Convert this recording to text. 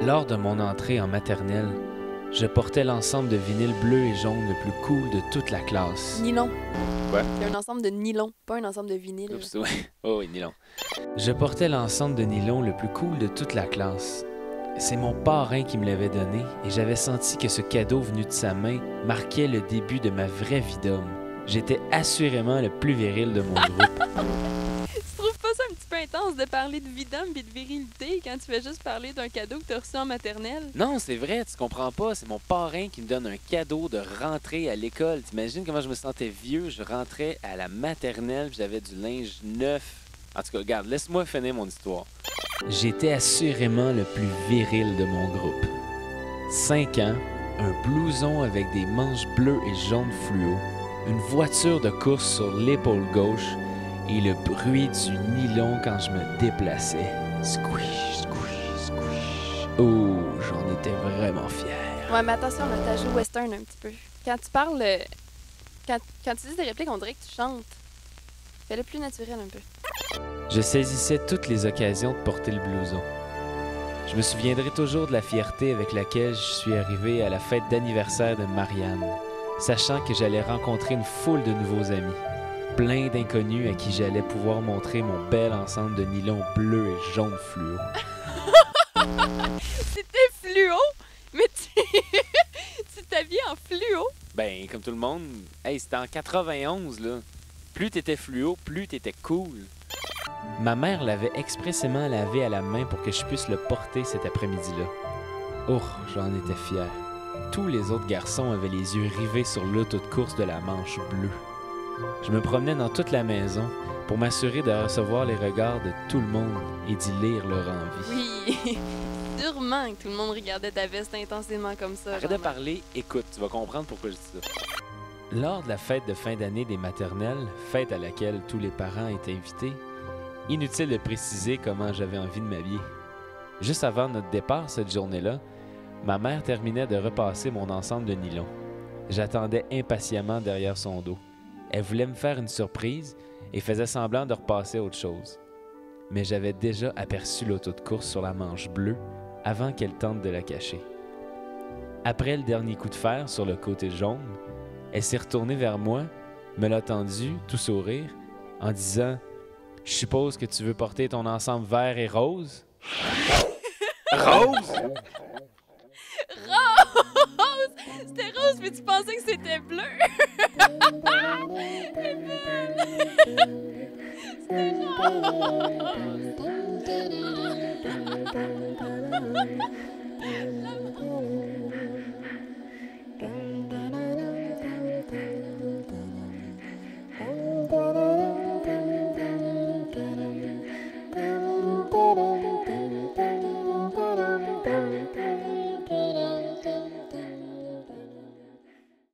Lors de mon entrée en maternelle, je portais l'ensemble de vinyle bleu et jaune le plus cool de toute la classe. Nylon. Quoi? C'est un ensemble de nylon, pas un ensemble de vinyle. Oups, ouais. Oh oui, nylon. Je portais l'ensemble de nylon le plus cool de toute la classe. C'est mon parrain qui me l'avait donné et j'avais senti que ce cadeau venu de sa main marquait le début de ma vraie vie d'homme. J'étais assurément le plus viril de mon groupe. Tu trouves pas ça un petit peu intense de parler de vie d'homme et de virilité quand tu fais juste parler d'un cadeau que t'as reçu en maternelle? Non, c'est vrai, tu comprends pas. C'est mon parrain qui me donne un cadeau de rentrée à l'école. T'imagines comment je me sentais vieux? Je rentrais à la maternelle, puis j'avais du linge neuf. En tout cas, regarde, laisse-moi finir mon histoire. J'étais assurément le plus viril de mon groupe. 5 ans, un blouson avec des manches bleues et jaunes fluo, une voiture de course sur l'épaule gauche et le bruit du nylon quand je me déplaçais. Squish, squish, squish. Oh, j'en étais vraiment fier. Ouais, mais attention, là, t'as joué western un petit peu. Quand tu parles, quand tu dis des répliques, on dirait que tu chantes. Fais-le plus naturel un peu. Je saisissais toutes les occasions de porter le blouson. Je me souviendrai toujours de la fierté avec laquelle je suis arrivé à la fête d'anniversaire de Marianne, sachant que j'allais rencontrer une foule de nouveaux amis, plein d'inconnus à qui j'allais pouvoir montrer mon bel ensemble de nylon bleu et jaune fluo. C'était fluo, mais tu t'habillais en fluo. Ben, comme tout le monde, hey, c'était en 91, là. Plus t'étais fluo, plus t'étais cool. Ma mère l'avait expressément lavé à la main pour que je puisse le porter cet après-midi-là. Oh, j'en étais fier. Tous les autres garçons avaient les yeux rivés sur l'auto de course de la manche bleue. Je me promenais dans toute la maison pour m'assurer de recevoir les regards de tout le monde et d'y lire leur envie. Oui, sûrement que tout le monde regardait ta veste intensément comme ça. Arrête de Jean-Marc. parler, écoute, tu vas comprendre pourquoi je dis ça. Lors de la fête de fin d'année des maternelles, fête à laquelle tous les parents étaient invités, inutile de préciser comment j'avais envie de m'habiller. Juste avant notre départ cette journée-là, ma mère terminait de repasser mon ensemble de nylon. J'attendais impatiemment derrière son dos. Elle voulait me faire une surprise et faisait semblant de repasser autre chose. Mais j'avais déjà aperçu l'auto de course sur la manche bleue avant qu'elle tente de la cacher. Après le dernier coup de fer sur le côté jaune, elle s'est retournée vers moi, me l'a tendu, tout sourire, en disant « Je suppose que tu veux porter ton ensemble vert et rose? » Rose? Rose! C'était rose, mais tu pensais que c'était bleu! C'était rose!